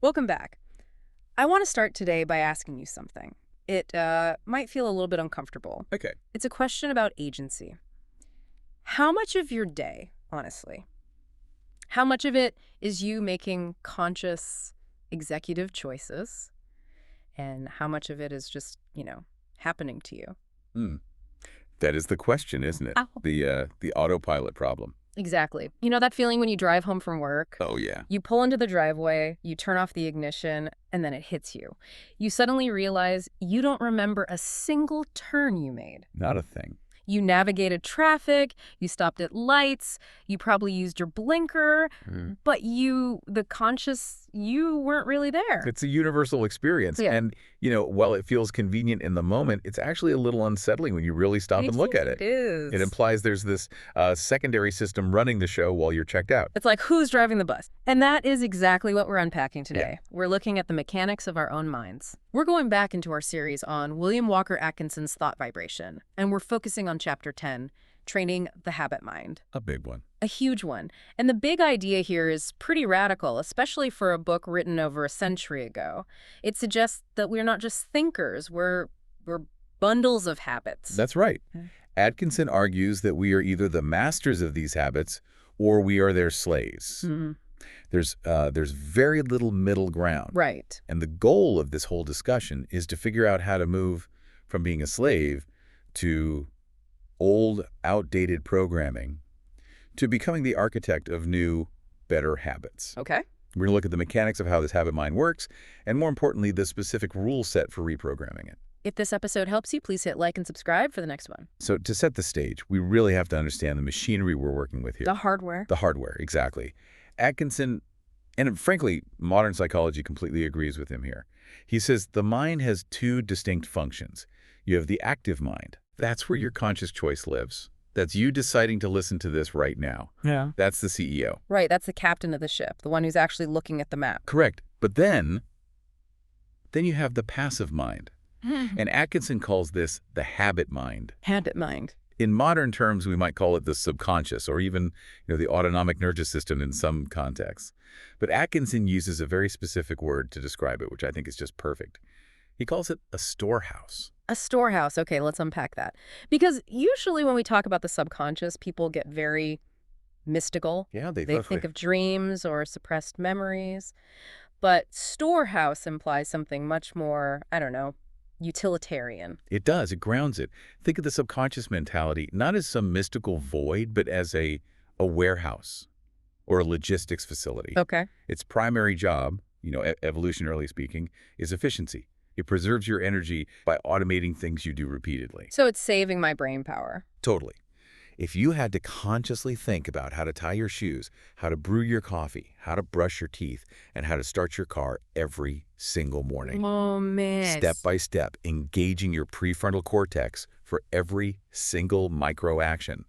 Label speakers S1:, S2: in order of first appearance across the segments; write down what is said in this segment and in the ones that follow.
S1: Welcome back. I want to start today by asking you something. It might feel a little bit uncomfortable.
S2: Okay.
S1: It's a question about agency. How much of your day, honestly, how much of it is you making conscious executive choices, and how much of it is just, happening to you?
S2: Hmm. That is the question, isn't it?
S1: Ow.
S2: The autopilot problem.
S1: Exactly. You know that feeling when you drive home from work?
S2: Oh, yeah.
S1: You pull into the driveway, you turn off the ignition, and then it hits you. You suddenly realize you don't remember a single turn you made.
S2: Not a thing.
S1: You navigated traffic, you stopped at lights, you probably used your blinker, but the conscious you weren't really there.
S2: It's a universal experience.
S1: Yeah.
S2: And, while it feels convenient in the moment, it's actually a little unsettling when you really stop and look at it.
S1: It is.
S2: It implies there's this secondary system running the show while you're checked out.
S1: It's like, who's driving the bus? And that is exactly what we're unpacking today.
S2: Yeah.
S1: We're looking at the mechanics of our own minds. We're going back into our series on William Walker Atkinson's thought vibration, and we're focusing on Chapter 10, Training the Habit Mind.
S2: A big one.
S1: A huge one. And the big idea here is pretty radical, especially for a book written over a century ago. It suggests that we're not just thinkers, we're bundles of habits.
S2: That's right.
S1: Okay.
S2: Atkinson argues that we are either the masters of these habits or we are their slaves.
S1: Mm-hmm.
S2: There's very little middle ground.
S1: Right.
S2: And the goal of this whole discussion is to figure out how to move from being a slave to old, outdated programming to becoming the architect of new, better habits.
S1: Okay.
S2: We're going to look at the mechanics of how this habit mind works, and more importantly, the specific rule set for reprogramming it.
S1: If this episode helps you, please hit like and subscribe for the next one.
S2: So to set the stage, we really have to understand the machinery we're working with here.
S1: The hardware.
S2: The hardware, exactly. Atkinson, and frankly, modern psychology completely agrees with him here. He says the mind has two distinct functions. You have the active mind. That's where your conscious choice lives. That's you deciding to listen to this right now.
S1: Yeah.
S2: That's the CEO.
S1: Right, that's the captain of the ship, the one who's actually looking at the map.
S2: Correct. But then you have the passive mind. And Atkinson calls this the habit mind.
S1: Habit mind.
S2: In modern terms, we might call it the subconscious or even the autonomic nervous system in some contexts. But Atkinson uses a very specific word to describe it, which I think is just perfect. He calls it a storehouse.
S1: A storehouse. Okay, let's unpack that. Because usually when we talk about the subconscious, people get very mystical.
S2: Yeah, they
S1: think of dreams or suppressed memories. But storehouse implies something much more, I don't know, utilitarian.
S2: It does. It grounds it. Think of the subconscious mentality not as some mystical void, but as a warehouse or a logistics facility.
S1: Okay.
S2: Its primary job, evolutionarily speaking, is efficiency. It preserves your energy by automating things you do repeatedly.
S1: So it's saving my brain power.
S2: Totally. If you had to consciously think about how to tie your shoes, how to brew your coffee, how to brush your teeth, and how to start your car every single morning,
S1: Oh, man.
S2: step by step, engaging your prefrontal cortex for every single micro action,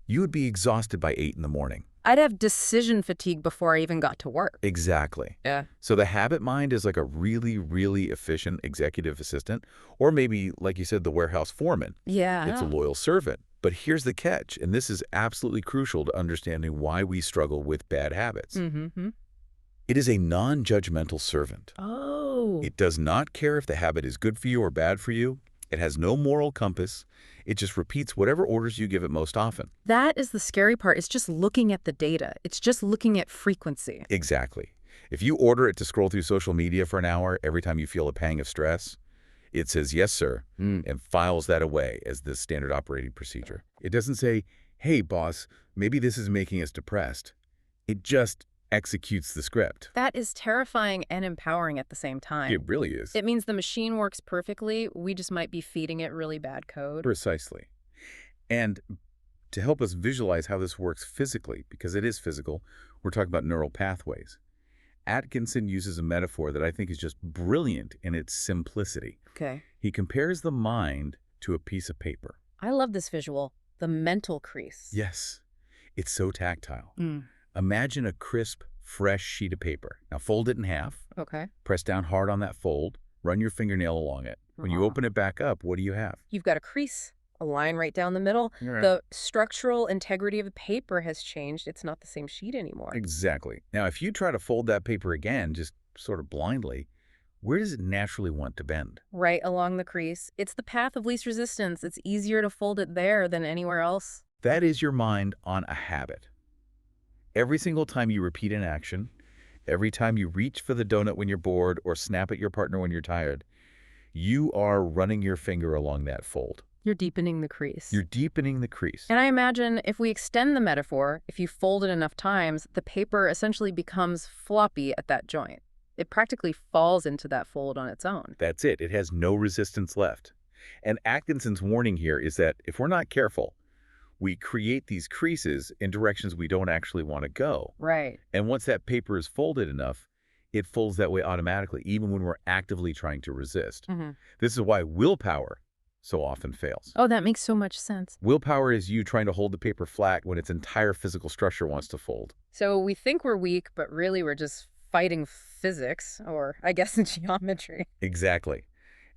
S2: you would be exhausted by 8 in the morning.
S1: I'd have decision fatigue before I even got to work.
S2: Exactly.
S1: Yeah.
S2: So the habit mind is like a really, really efficient executive assistant, or maybe, like you said, the warehouse foreman.
S1: Yeah.
S2: It's a loyal servant. But here's the catch, and this is absolutely crucial to understanding why we struggle with bad habits.
S1: Mm-hmm.
S2: It is a non-judgmental servant.
S1: Oh.
S2: It does not care if the habit is good for you or bad for you. It has no moral compass. It just repeats whatever orders you give it most often.
S1: That is the scary part. It's just looking at the data. It's just looking at frequency.
S2: Exactly. If you order it to scroll through social media for an hour every time you feel a pang of stress, it says, yes, sir, and files that away as the standard operating procedure. It doesn't say, hey, boss, maybe this is making us depressed. It just executes the script.
S1: That is terrifying and empowering at the same time.
S2: It really is.
S1: It means the machine works perfectly. We just might be feeding it really bad code.
S2: Precisely. And to help us visualize how this works physically, because it is physical, we're talking about neural pathways. Atkinson uses a metaphor that I think is just brilliant in its simplicity.
S1: Okay.
S2: He compares the mind to a piece of paper.
S1: I love this visual. The mental crease.
S2: Yes, it's so tactile.
S1: Mm.
S2: Imagine a crisp, fresh sheet of paper. Now fold it in half,
S1: Okay.
S2: press down hard on that fold, run your fingernail along it. When you open it back up, what do you have?
S1: You've got a crease, a line right down the middle.
S2: Right.
S1: The structural integrity of the paper has changed. It's not the same sheet anymore.
S2: Exactly. Now, if you try to fold that paper again, just sort of blindly, where does it naturally want to bend?
S1: Right along the crease. It's the path of least resistance. It's easier to fold it there than anywhere else.
S2: That is your mind on a habit. Every single time you repeat an action, every time you reach for the donut when you're bored or snap at your partner when you're tired, you are running your finger along that fold.
S1: You're deepening the crease.
S2: You're deepening the crease.
S1: And I imagine if we extend the metaphor, if you fold it enough times, the paper essentially becomes floppy at that joint. It practically falls into that fold on its own.
S2: That's it. It has no resistance left. And Atkinson's warning here is that if we're not careful, we create these creases in directions we don't actually want to go.
S1: Right.
S2: And once that paper is folded enough, it folds that way automatically, even when we're actively trying to resist. This is why willpower so often fails.
S1: Oh, that makes so much sense.
S2: Willpower is you trying to hold the paper flat when its entire physical structure wants to fold.
S1: So we think we're weak, but really we're just fighting physics, or I guess geometry.
S2: Exactly.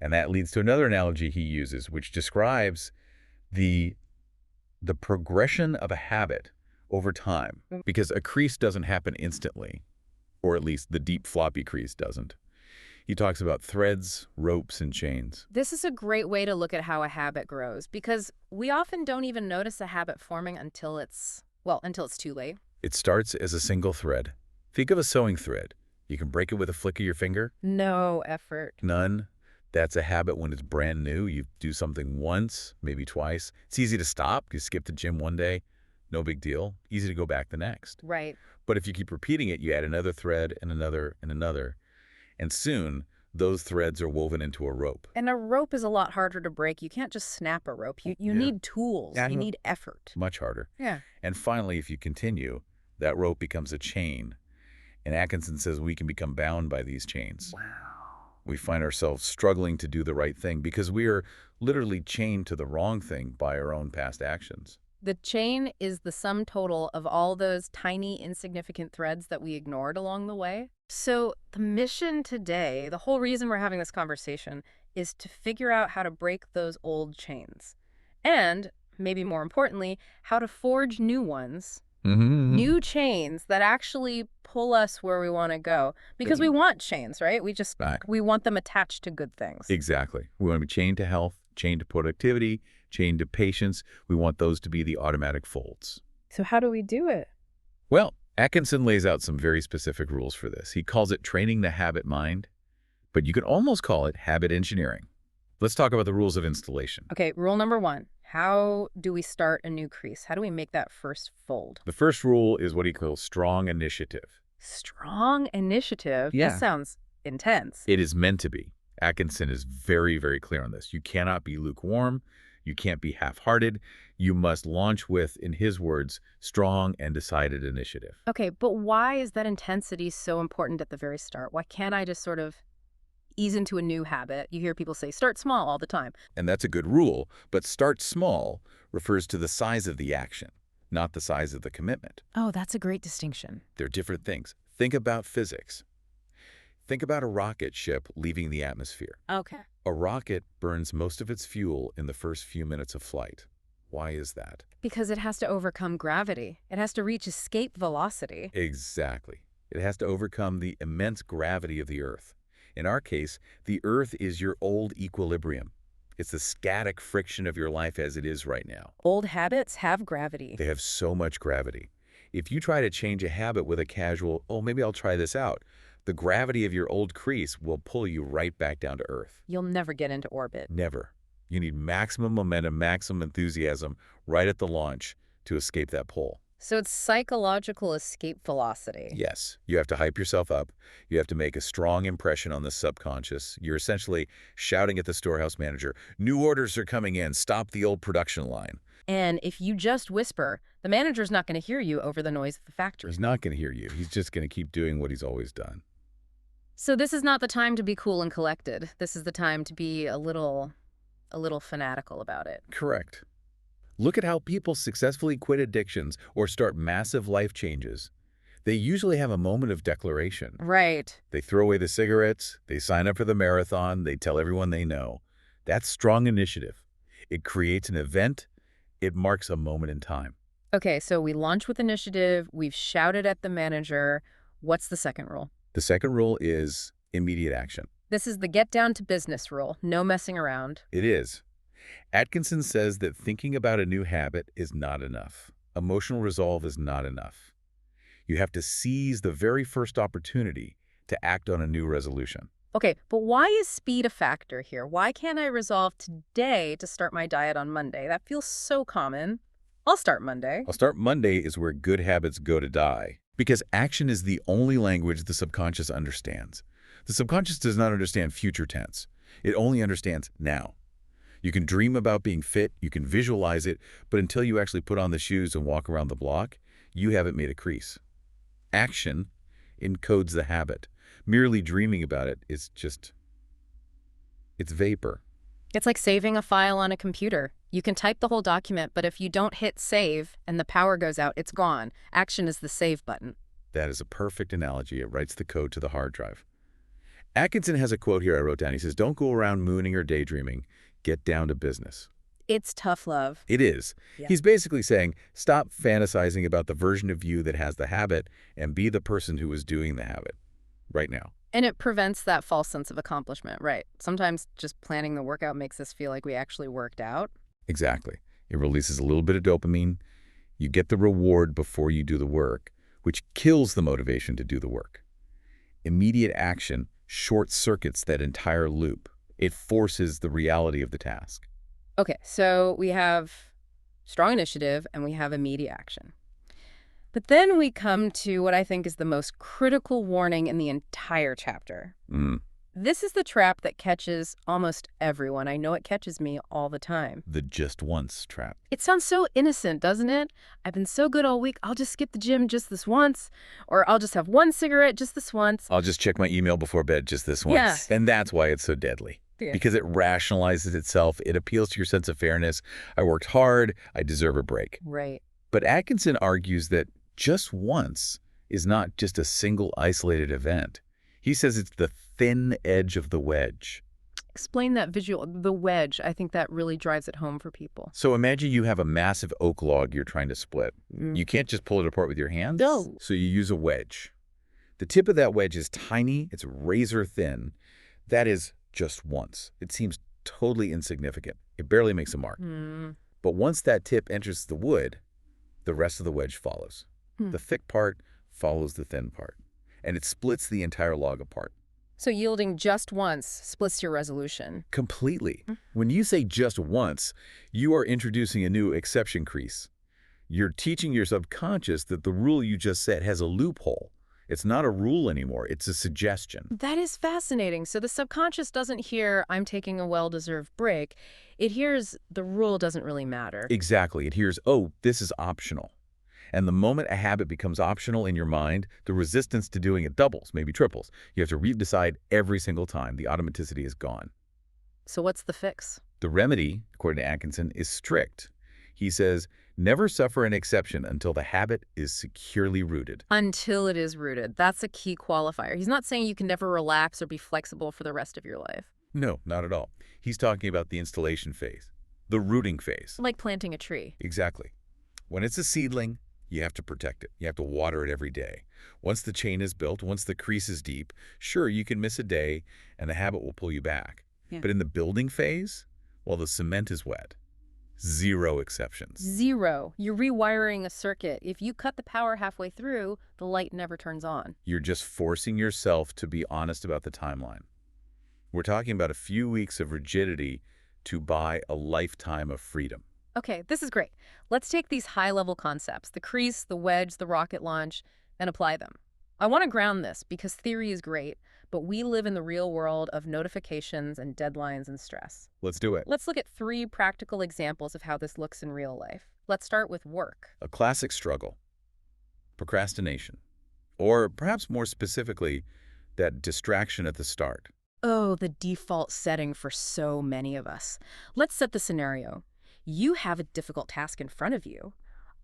S2: And that leads to another analogy he uses, which describes the progression of a habit over time. Because a crease doesn't happen instantly, or at least the deep floppy crease doesn't. He talks about threads, ropes, and chains.
S1: This is a great way to look at how a habit grows, because we often don't even notice a habit forming until it's too late.
S2: It starts as a single thread. Think of a sewing thread. You can break it with a flick of your finger.
S1: No effort.
S2: None. That's a habit when it's brand new. You do something once, maybe twice. It's easy to stop. You skip the gym one day. No big deal. Easy to go back the next.
S1: Right.
S2: But if you keep repeating it, you add another thread and another and another. And soon, those threads are woven into a rope.
S1: And a rope is a lot harder to break. You can't just snap a rope. You need tools. You need effort.
S2: Much harder.
S1: Yeah.
S2: And finally, if you continue, that rope becomes a chain. And Atkinson says we can become bound by these chains.
S1: Wow.
S2: We find ourselves struggling to do the right thing because we are literally chained to the wrong thing by our own past actions.
S1: The chain is the sum total of all those tiny, insignificant threads that we ignored along the way. So the mission today, the whole reason we're having this conversation, is to figure out how to break those old chains. And, maybe more importantly, how to forge new ones. New chains that actually pull us where we want to go. Because we want chains, right? We want them attached to good things.
S2: Exactly. We want to be chained to health, chained to productivity, chained to patience. We want those to be the automatic folds.
S1: So how do we do it?
S2: Well, Atkinson lays out some very specific rules for this. He calls it training the habit mind, but you could almost call it habit engineering. Let's talk about the rules of installation.
S1: Okay, rule number 1. How do we start a new crease? How do we make that first fold?
S2: The first rule is what he calls strong initiative.
S1: Strong initiative?
S2: Yeah.
S1: That sounds intense.
S2: It is meant to be. Atkinson is very, very clear on this. You cannot be lukewarm. You can't be half-hearted. You must launch with, in his words, strong and decided initiative.
S1: Okay, but why is that intensity so important at the very start? Why can't I just sort of ease into a new habit? You hear people say, start small all the time.
S2: And that's a good rule, but start small refers to the size of the action, not the size of the commitment.
S1: Oh, that's a great distinction.
S2: They're different things. Think about physics. Think about a rocket ship leaving the atmosphere.
S1: Okay.
S2: A rocket burns most of its fuel in the first few minutes of flight. Why is that?
S1: Because it has to overcome gravity. It has to reach escape velocity.
S2: Exactly. It has to overcome the immense gravity of the Earth. In our case, the Earth is your old equilibrium. It's the static friction of your life as it is right now.
S1: Old habits have gravity.
S2: They have so much gravity. If you try to change a habit with a casual, oh, maybe I'll try this out, the gravity of your old crease will pull you right back down to Earth.
S1: You'll never get into orbit.
S2: Never. You need maximum momentum, maximum enthusiasm right at the launch to escape that pull.
S1: So it's psychological escape velocity.
S2: Yes. You have to hype yourself up. You have to make a strong impression on the subconscious. You're essentially shouting at the storehouse manager, new orders are coming in, stop the old production line.
S1: And if you just whisper, the manager's not going to hear you over the noise of the factory.
S2: He's not going to hear you. He's just going to keep doing what he's always done.
S1: So this is not the time to be cool and collected. This is the time to be a little fanatical about it.
S2: Correct. Look at how people successfully quit addictions or start massive life changes. They usually have a moment of declaration.
S1: Right.
S2: They throw away the cigarettes, they sign up for the marathon, they tell everyone they know. That's strong initiative. It creates an event. It marks a moment in time.
S1: Okay, so we launch with initiative. We've shouted at the manager. What's the second rule?
S2: The The second rule is immediate action.
S1: This is the get down to business rule. No messing around.
S2: It is. Atkinson says that thinking about a new habit is not enough. Emotional resolve is not enough. You have to seize the very first opportunity to act on a new resolution.
S1: Okay, but why is speed a factor here? Why can't I resolve today to start my diet on Monday? That feels so common. I'll start Monday.
S2: I'll start Monday is where good habits go to die. Because action is the only language the subconscious understands. The subconscious does not understand future tense. It only understands now. You can dream about being fit, you can visualize it, but until you actually put on the shoes and walk around the block, you haven't made a crease. Action encodes the habit. Merely dreaming about it is just, it's vapor.
S1: It's like saving a file on a computer. You can type the whole document, but if you don't hit save and the power goes out, it's gone. Action is the save button.
S2: That is a perfect analogy. It writes the code to the hard drive. Atkinson has a quote here I wrote down. He says, "Don't go around mooning or daydreaming. Get down to business."
S1: It's tough love.
S2: It is.
S1: Yeah.
S2: He's basically saying, stop fantasizing about the version of you that has the habit and be the person who is doing the habit right now.
S1: And it prevents that false sense of accomplishment, right? Sometimes just planning the workout makes us feel like we actually worked out.
S2: Exactly. It releases a little bit of dopamine. You get the reward before you do the work, which kills the motivation to do the work. Immediate action short-circuits that entire loop. It forces the reality of the task.
S1: Okay, so we have strong initiative and we have immediate action. But then we come to what I think is the most critical warning in the entire chapter. This is the trap that catches almost everyone. I know it catches me all the time.
S2: The just once trap.
S1: It sounds so innocent, doesn't it? I've been so good all week, I'll just skip the gym just this once. Or I'll just have one cigarette just this once.
S2: I'll just check my email before bed just this once.
S1: Yeah.
S2: And that's why it's so deadly.
S1: Yeah.
S2: Because it rationalizes itself. It appeals to your sense of fairness. I worked hard. I deserve a break.
S1: Right.
S2: But Atkinson argues that just once is not just a single isolated event. He says it's the thin edge of the wedge.
S1: Explain that visual, the wedge. I think that really drives it home for people.
S2: So imagine you have a massive oak log you're trying to split. You can't just pull it apart with your hands.
S1: No.
S2: So you use a wedge. The tip of that wedge is tiny. It's razor thin. That is just once. It seems totally insignificant. It barely makes a mark. But once that tip enters the wood, the rest of the wedge follows. The thick part follows the thin part. And it splits the entire log apart.
S1: So yielding just once splits your resolution.
S2: Completely. When you say just once, you are introducing a new exception crease. You're teaching your subconscious that the rule you just set has a loophole. It's not a rule anymore. It's a suggestion.
S1: That is fascinating. So the subconscious doesn't hear, I'm taking a well-deserved break. It hears the rule doesn't really matter.
S2: Exactly. It hears, oh, this is optional. And the moment a habit becomes optional in your mind, the resistance to doing it doubles, maybe triples. You have to redecide every single time. The automaticity is gone.
S1: So what's the fix?
S2: The remedy, according to Atkinson, is strict. He says, never suffer an exception until the habit is securely rooted.
S1: Until it is rooted. That's a key qualifier. He's not saying you can never relax or be flexible for the rest of your life.
S2: No, not at all. He's talking about the installation phase, the rooting phase.
S1: Like planting a tree.
S2: Exactly. When it's a seedling, you have to protect it. You have to water it every day. Once the chain is built, once the crease is deep, sure, you can miss a day and the habit will pull you back.
S1: Yeah.
S2: But in the building phase, while the cement is wet, zero exceptions.
S1: Zero. You're rewiring a circuit. If you cut the power halfway through, the light never turns on.
S2: You're just forcing yourself to be honest about the timeline. We're talking about a few weeks of rigidity to buy a lifetime of freedom.
S1: Okay, this is great. Let's take these high-level concepts, the crease, the wedge, the rocket launch, and apply them. I want to ground this because theory is great, but we live in the real world of notifications and deadlines and stress.
S2: Let's do it.
S1: Let's look at 3 practical examples of how this looks in real life. Let's start with work.
S2: A classic struggle, procrastination, or perhaps more specifically, that distraction at the start.
S1: Oh, the default setting for so many of us. Let's set the scenario. You have a difficult task in front of you.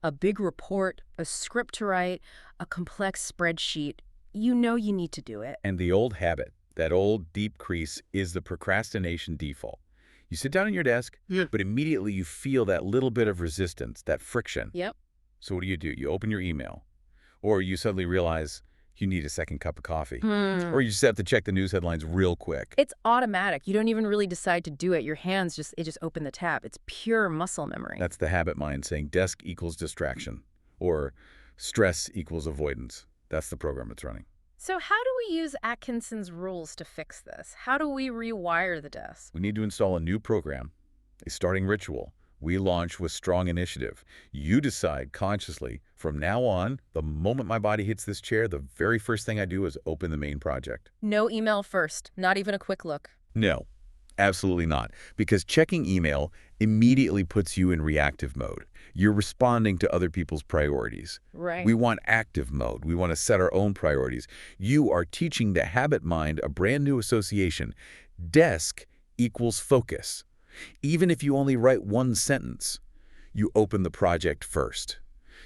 S1: A big report, a script to write, a complex spreadsheet. You know you need to do it.
S2: And the old habit, that old deep crease, is the procrastination default. You sit down at your desk, but immediately you feel that little bit of resistance, that friction.
S1: Yep.
S2: So what do? You open your email. Or you suddenly realize, you need a second cup of coffee.
S1: Hmm.
S2: Or you just have to check the news headlines real quick.
S1: It's automatic. You don't even really decide to do it. Your hands just open the tab. It's pure muscle memory.
S2: That's the habit mind saying desk equals distraction or stress equals avoidance. That's the program it's running.
S1: So how do we use Atkinson's rules to fix this? How do we rewire the desk?
S2: We need to install a new program, a starting ritual. We launch with strong initiative. You decide consciously, from now on, the moment my body hits this chair, the very first thing I do is open the main project.
S1: No email first, not even a quick look.
S2: No, absolutely not. Because checking email immediately puts you in reactive mode. You're responding to other people's priorities.
S1: Right.
S2: We want active mode. We want to set our own priorities. You are teaching the habit mind a brand new association. Desk equals focus. Even if you only write one sentence, you open the project first.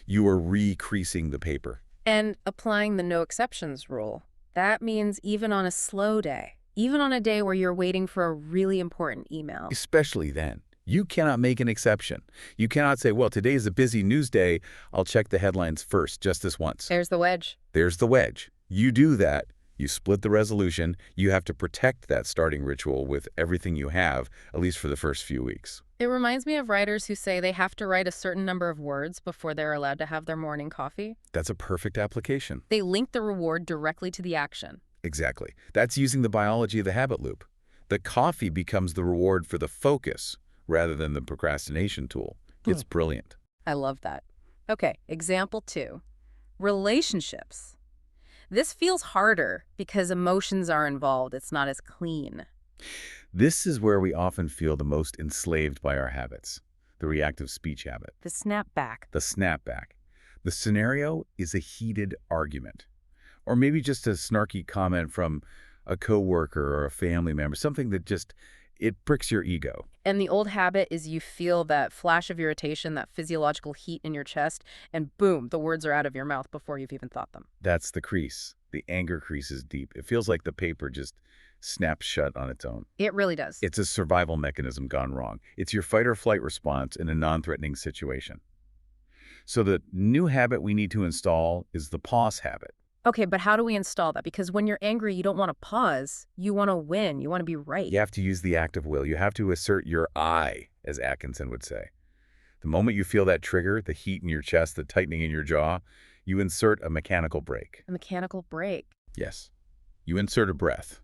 S2: You are recreasing the paper.
S1: And applying the no exceptions rule. That means even on a slow day, even on a day where you're waiting for a really important email.
S2: Especially then. You cannot make an exception. You cannot say, well, today is a busy news day. I'll check the headlines first, just this once.
S1: There's the wedge.
S2: There's the wedge. You do that. You split the resolution. You have to protect that starting ritual with everything you have, at least for the first few weeks.
S1: It reminds me of writers who say they have to write a certain number of words before they're allowed to have their morning coffee.
S2: That's a perfect application.
S1: They link the reward directly to the action.
S2: Exactly. That's using the biology of the habit loop. The coffee becomes the reward for the focus rather than the procrastination tool. It's brilliant.
S1: I love that. Okay, example 2. Relationships. This feels harder because emotions are involved. It's not as clean.
S2: This is where we often feel the most enslaved by our habits, the reactive speech habit,
S1: The snapback.
S2: the snapback. The scenario is a heated argument, or maybe just a snarky comment from a coworker or a family member, something that just, it pricks your ego.
S1: And the old habit is you feel that flash of irritation, that physiological heat in your chest, and boom, the words are out of your mouth before you've even thought them.
S2: That's the crease. The anger crease is deep. It feels like the paper just snaps shut on its own.
S1: It really does.
S2: It's a survival mechanism gone wrong. It's your fight or flight response in a non-threatening situation. So the new habit we need to install is the pause habit.
S1: Okay, but how do we install that? Because when you're angry, you don't want to pause. You want to win. You want to be right.
S2: You have to use the active will. You have to assert your I, as Atkinson would say. The moment you feel that trigger, the heat in your chest, the tightening in your jaw, you insert a mechanical brake.
S1: A mechanical break.
S2: Yes. You insert a breath.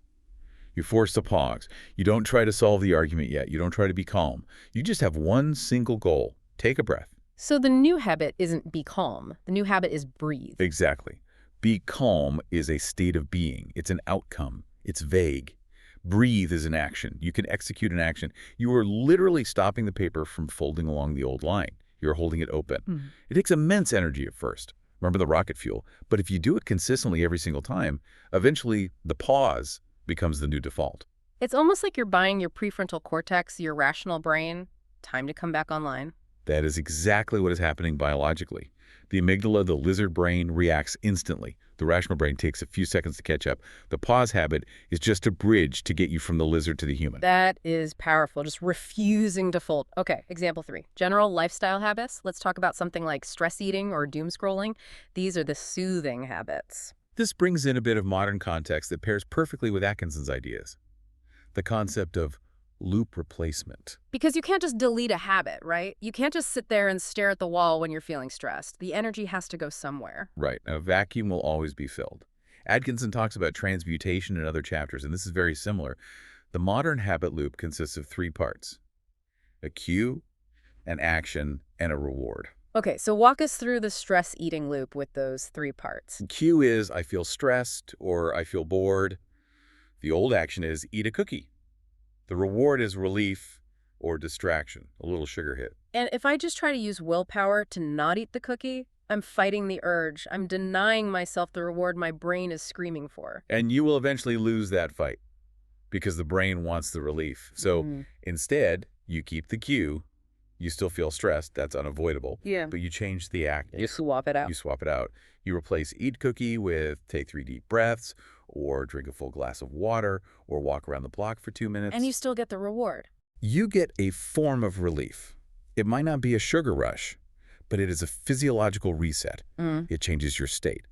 S2: You force a pause. You don't try to solve the argument yet. You don't try to be calm. You just have one single goal. Take a breath.
S1: So the new habit isn't be calm. The new habit is breathe.
S2: Exactly. Be calm is a state of being. It's an outcome. It's vague. Breathe is an action. You can execute an action. You are literally stopping the paper from folding along the old line. You're holding it open. It takes immense energy at first. Remember the rocket fuel. But if you do it consistently every single time, eventually the pause becomes the new default.
S1: It's almost like you're buying your prefrontal cortex, your rational brain, time to come back online.
S2: That is exactly what is happening biologically. The amygdala, the lizard brain, reacts instantly. The rational brain takes a few seconds to catch up. The pause habit is just a bridge to get you from the lizard to the human.
S1: That is powerful, just refusing to fold. Okay, example 3. General lifestyle habits. Let's talk about something like stress eating or doom scrolling. These are the soothing habits.
S2: This brings in a bit of modern context that pairs perfectly with Atkinson's ideas. The concept of loop replacement.
S1: Because you can't just delete a habit, right? You can't just sit there and stare at the wall when you're feeling stressed. The energy has to go somewhere.
S2: Right. A vacuum will always be filled. Atkinson talks about transmutation in other chapters, and this is very similar. The modern habit loop consists of 3 parts: a cue, an action, and a reward.
S1: Okay, so walk us through the stress eating loop with those 3 parts.
S2: The cue is I feel stressed or I feel bored. The old action is eat a cookie. The reward is relief or distraction, a little sugar hit.
S1: And if I just try to use willpower to not eat the cookie, I'm fighting the urge. I'm denying myself the reward my brain is screaming for.
S2: And you will eventually lose that fight because the brain wants the relief. So instead, you keep the cue. You still feel stressed. That's unavoidable.
S1: Yeah.
S2: But you change the act.
S1: You swap it out.
S2: You swap it out. You replace eat cookie with take 3 deep breaths, or drink a full glass of water, or walk around the block for 2 minutes.
S1: And you still get the reward.
S2: You get a form of relief. It might not be a sugar rush, but it is a physiological reset. It changes your state.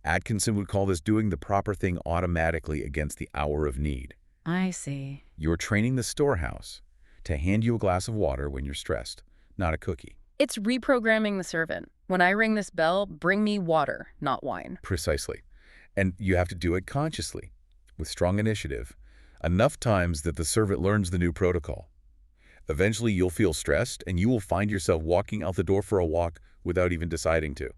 S2: Atkinson would call this doing the proper thing automatically against the hour of need.
S1: I see.
S2: You're training the storehouse to hand you a glass of water when you're stressed, not a cookie.
S1: It's reprogramming the servant. When I ring this bell, bring me water, not wine.
S2: Precisely. And you have to do it consciously, with strong initiative, enough times that the servant learns the new protocol. Eventually, you'll feel stressed, and you will find yourself walking out the door for a walk without even deciding to.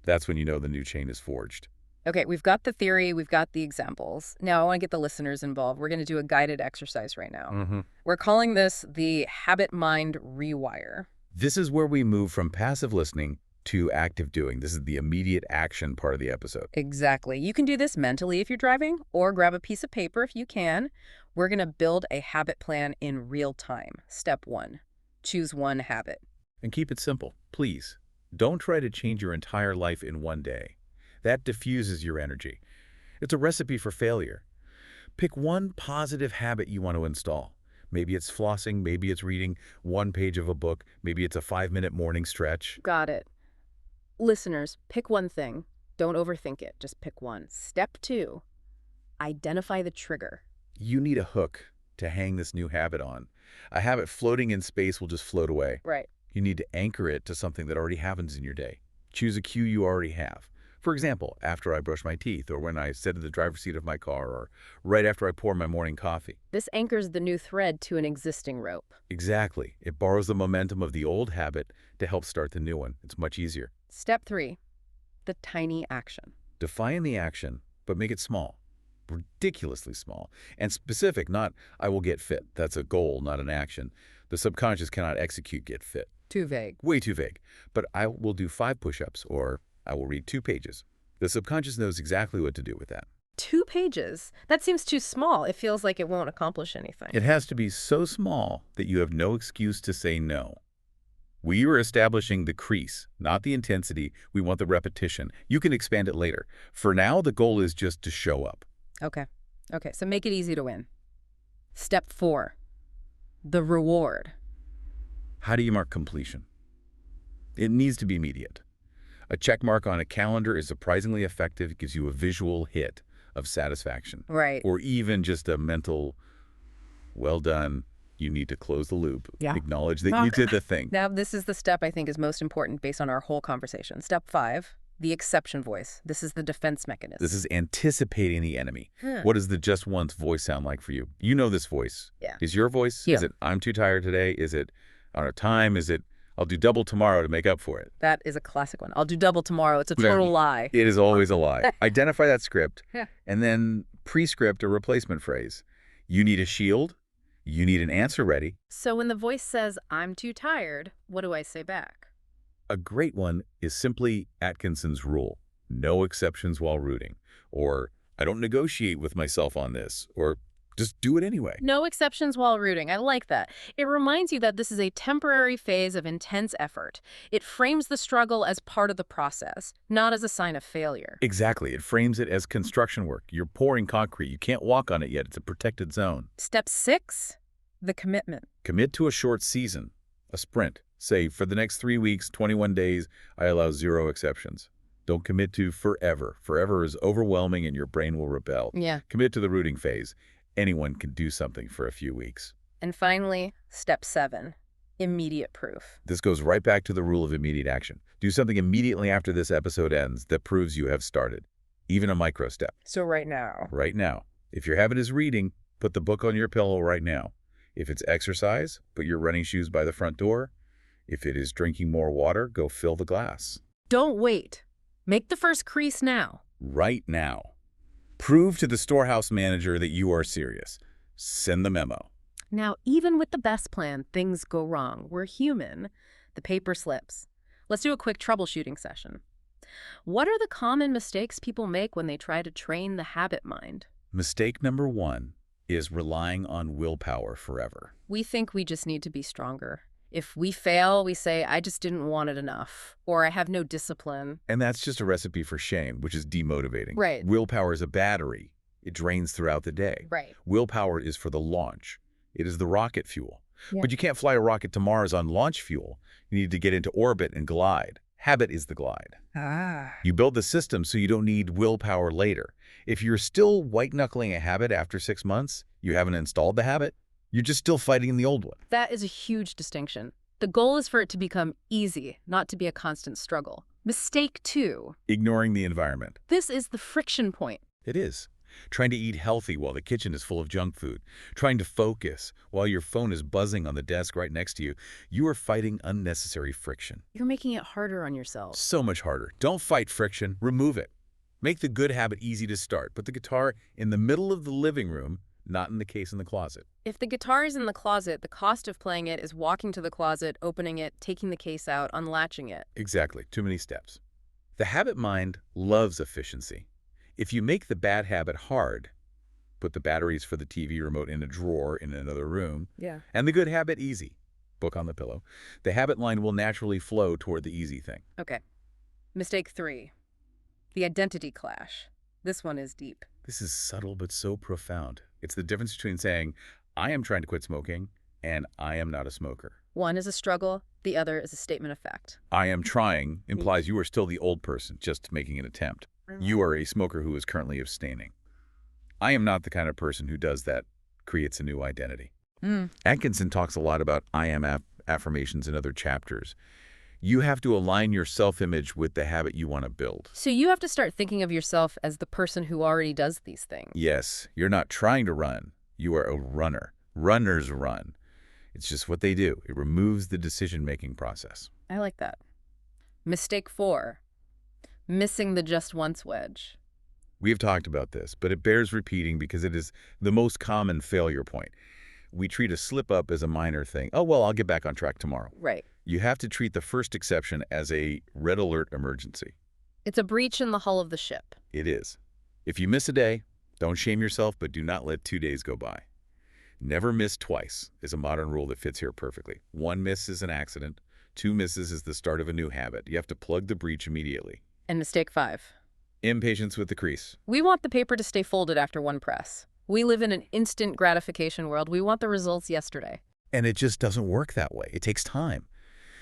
S2: That's when you know the new chain is forged.
S1: Okay, we've got the theory, we've got the examples. Now I want to get the listeners involved. We're going to do a guided exercise right now. We're calling this the habit-mind rewire.
S2: This is where we move from passive listening to active doing. This is the immediate action part of the episode.
S1: Exactly. You can do this mentally if you're driving, or grab a piece of paper if you can. We're going to build a habit plan in real time. Step 1, choose one habit.
S2: And keep it simple, please. Don't try to change your entire life in one day. That diffuses your energy. It's a recipe for failure. Pick one positive habit you want to install. Maybe it's flossing, maybe it's reading one page of a book, maybe it's a 5-minute morning stretch.
S1: Got it. Listeners, pick one thing. Don't overthink it. Just pick one. Step 2, identify the trigger.
S2: You need a hook to hang this new habit on. A habit floating in space will just float away.
S1: Right.
S2: You need to anchor it to something that already happens in your day. Choose a cue you already have. For example, after I brush my teeth, or when I sit in the driver's seat of my car, or right after I pour my morning coffee.
S1: This anchors the new thread to an existing rope.
S2: Exactly. It borrows the momentum of the old habit to help start the new one. It's much easier.
S1: Step 3, the tiny action.
S2: Define the action, but make it small. Ridiculously small. And specific, not I will get fit. That's a goal, not an action. The subconscious cannot execute get fit.
S1: Too vague.
S2: Way too vague. But I will do 5 push-ups, or I will read 2 pages. The subconscious knows exactly what to do with that.
S1: 2 pages? That seems too small. It feels like it won't accomplish anything.
S2: It has to be so small that you have no excuse to say no. We are establishing the crease, not the intensity. We want the repetition. You can expand it later. For now, the goal is just to show up.
S1: Okay, so make it easy to win. Step 4, the reward.
S2: How do you mark completion? It needs to be immediate. A check mark on a calendar is surprisingly effective. It gives you a visual hit of satisfaction.
S1: Right.
S2: Or even just a mental, well done, you need to close the loop.
S1: Yeah.
S2: Acknowledge that you did the thing.
S1: Now, this is the step I think is most important based on our whole conversation. Step 5, the exception voice. This is the defense mechanism.
S2: This is anticipating the enemy. What does the just once voice sound like for you? You know this voice.
S1: Yeah.
S2: Is your voice?
S1: Yeah.
S2: Is it, I'm too tired today? Is it, I don't know, time? Is it, I'll do double tomorrow to make up for it?
S1: That is a classic one. I'll do double tomorrow. It's a total lie.
S2: It is always a lie. Identify that script,
S1: Yeah.
S2: and then prescript a replacement phrase. You need a shield. You need an answer ready.
S1: So when the voice says, I'm too tired, what do I say back?
S2: A great one is simply Atkinson's rule. No exceptions while rooting. Or, I don't negotiate with myself on this. Or, just do it anyway.
S1: No exceptions while rooting. I like that. It reminds you that this is a temporary phase of intense effort. It frames the struggle as part of the process, not as a sign of failure.
S2: Exactly. It frames it as construction work. You're pouring concrete. You can't walk on it yet. It's a protected zone.
S1: Step 6, the commitment.
S2: Commit to a short season, a sprint. Say, for the next 3 weeks, 21 days, I allow 0 exceptions. Don't commit to forever. Forever is overwhelming and your brain will rebel.
S1: Yeah.
S2: Commit to the rooting phase. Anyone can do something for a few weeks.
S1: And finally, step 7, immediate proof.
S2: This goes right back to the rule of immediate action. Do something immediately after this episode ends that proves you have started. Even a micro step.
S1: So right now.
S2: Right now. If your habit is reading, put the book on your pillow right now. If it's exercise, put your running shoes by the front door. If it is drinking more water, go fill the glass.
S1: Don't wait. Make the first crease now.
S2: Right now. Prove to the storehouse manager that you are serious. Send the memo.
S1: Now, even with the best plan, things go wrong. We're human. The paper slips. Let's do a quick troubleshooting session. What are the common mistakes people make when they try to train the habit mind?
S2: Mistake number 1 is relying on willpower forever.
S1: We think we just need to be stronger. If we fail, we say, I just didn't want it enough, or I have no discipline.
S2: And that's just a recipe for shame, which is demotivating.
S1: Right.
S2: Willpower is a battery. It drains throughout the day.
S1: Right.
S2: Willpower is for the launch. It is the rocket fuel.
S1: Yeah.
S2: But you can't fly a rocket to Mars on launch fuel. You need to get into orbit and glide. Habit is the glide.
S1: Ah.
S2: You build the system so you don't need willpower later. If you're still white-knuckling a habit after 6 months, you haven't installed the habit, you're just still fighting the old one.
S1: That is a huge distinction. The goal is for it to become easy, not to be a constant struggle. Mistake 2.
S2: Ignoring the environment.
S1: This is the friction point.
S2: It is. Trying to eat healthy while the kitchen is full of junk food. Trying to focus while your phone is buzzing on the desk right next to you. You are fighting unnecessary friction.
S1: You're making it harder on yourself.
S2: So much harder. Don't fight friction. Remove it. Make the good habit easy to start. Put the guitar in the middle of the living room, not in the case in the closet.
S1: If the guitar is in the closet, the cost of playing it is walking to the closet, opening it, taking the case out, unlatching it.
S2: Exactly. Too many steps. The habit mind loves efficiency. If you make the bad habit hard, put the batteries for the TV remote in a drawer in another room, and the good habit easy, book on the pillow, the habit line will naturally flow toward the easy thing.
S1: Okay. Mistake 3. The identity clash. This one is deep.
S2: This is subtle but so profound. It's the difference between saying, I am trying to quit smoking, and I am not a smoker.
S1: One is a struggle, the other is a statement of fact.
S2: I am trying implies you are still the old person, just making an attempt. You are a smoker who is currently abstaining. I am not the kind of person who does that, creates a new identity. Atkinson talks a lot about I am affirmations in other chapters. You have to align your self-image with the habit you want to build.
S1: So you have to start thinking of yourself as the person who already does these things.
S2: Yes, you're not trying to run. You are a runner. Runners run. It's just what they do. It removes the decision-making process.
S1: I like that. Mistake 4. Missing the just once wedge.
S2: We've talked about this, but it bears repeating because it is the most common failure point. We treat a slip-up as a minor thing. Oh, well, I'll get back on track tomorrow.
S1: Right.
S2: You have to treat the first exception as a red alert emergency.
S1: It's a breach in the hull of the ship.
S2: It is. If you miss a day, don't shame yourself, but do not let 2 days go by. Never miss twice is a modern rule that fits here perfectly. 1 miss is an accident. 2 misses is the start of a new habit. You have to plug the breach immediately.
S1: And mistake 5.
S2: Impatience with the crease.
S1: We want the paper to stay folded after one press. We live in an instant gratification world. We want the results yesterday.
S2: And it just doesn't work that way. It takes time.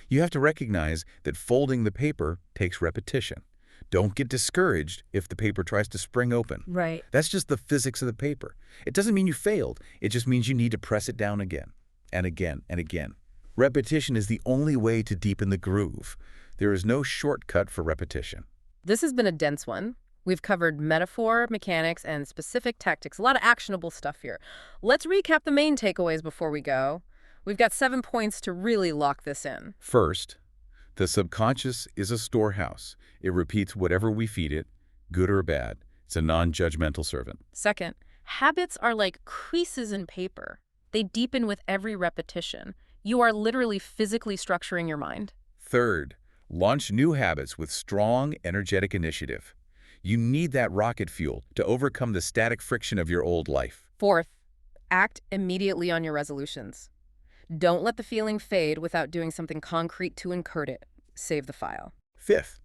S2: You have to recognize that folding the paper takes repetition. Don't get discouraged if the paper tries to spring open.
S1: Right.
S2: That's just the physics of the paper. It doesn't mean you failed. It just means you need to press it down again and again and again. Repetition is the only way to deepen the groove. There is no shortcut for repetition.
S1: This has been a dense one. We've covered metaphor, mechanics, and specific tactics. A lot of actionable stuff here. Let's recap the main takeaways before we go. We've got 7 points to really lock this in.
S2: First, the subconscious is a storehouse. It repeats whatever we feed it, good or bad. It's a non-judgmental servant.
S1: Second, habits are like creases in paper. They deepen with every repetition. You are literally physically structuring your mind.
S2: Third, launch new habits with strong, energetic initiative. You need that rocket fuel to overcome the static friction of your old life.
S1: Fourth, act immediately on your resolutions. Don't let the feeling fade without doing something concrete to incur it. Save the file.
S2: Fifth,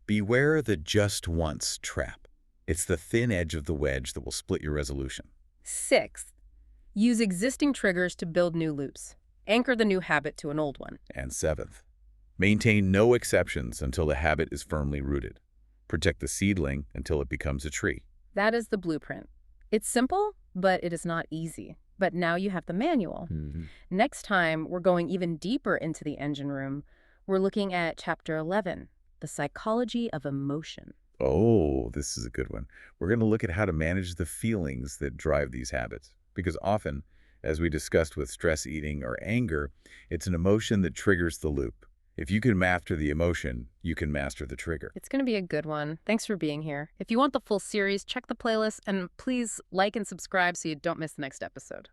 S2: beware the just once trap. It's the thin edge of the wedge that will split your resolution.
S1: Sixth, use existing triggers to build new loops. Anchor the new habit to an old one.
S2: And seventh, maintain no exceptions until the habit is firmly rooted. Protect the seedling until it becomes a tree.
S1: That is the blueprint. It's simple, but it is not easy. But now you have the manual. Next time, we're going even deeper into the engine room. We're looking at Chapter 11, The Psychology of Emotion.
S2: Oh, this is a good one. We're going to look at how to manage the feelings that drive these habits. Because often, as we discussed with stress eating or anger, it's an emotion that triggers the loop. If you can master the emotion, you can master the trigger.
S1: It's going to be a good one. Thanks for being here. If you want the full series, check the playlist, and please like and subscribe so you don't miss the next episode.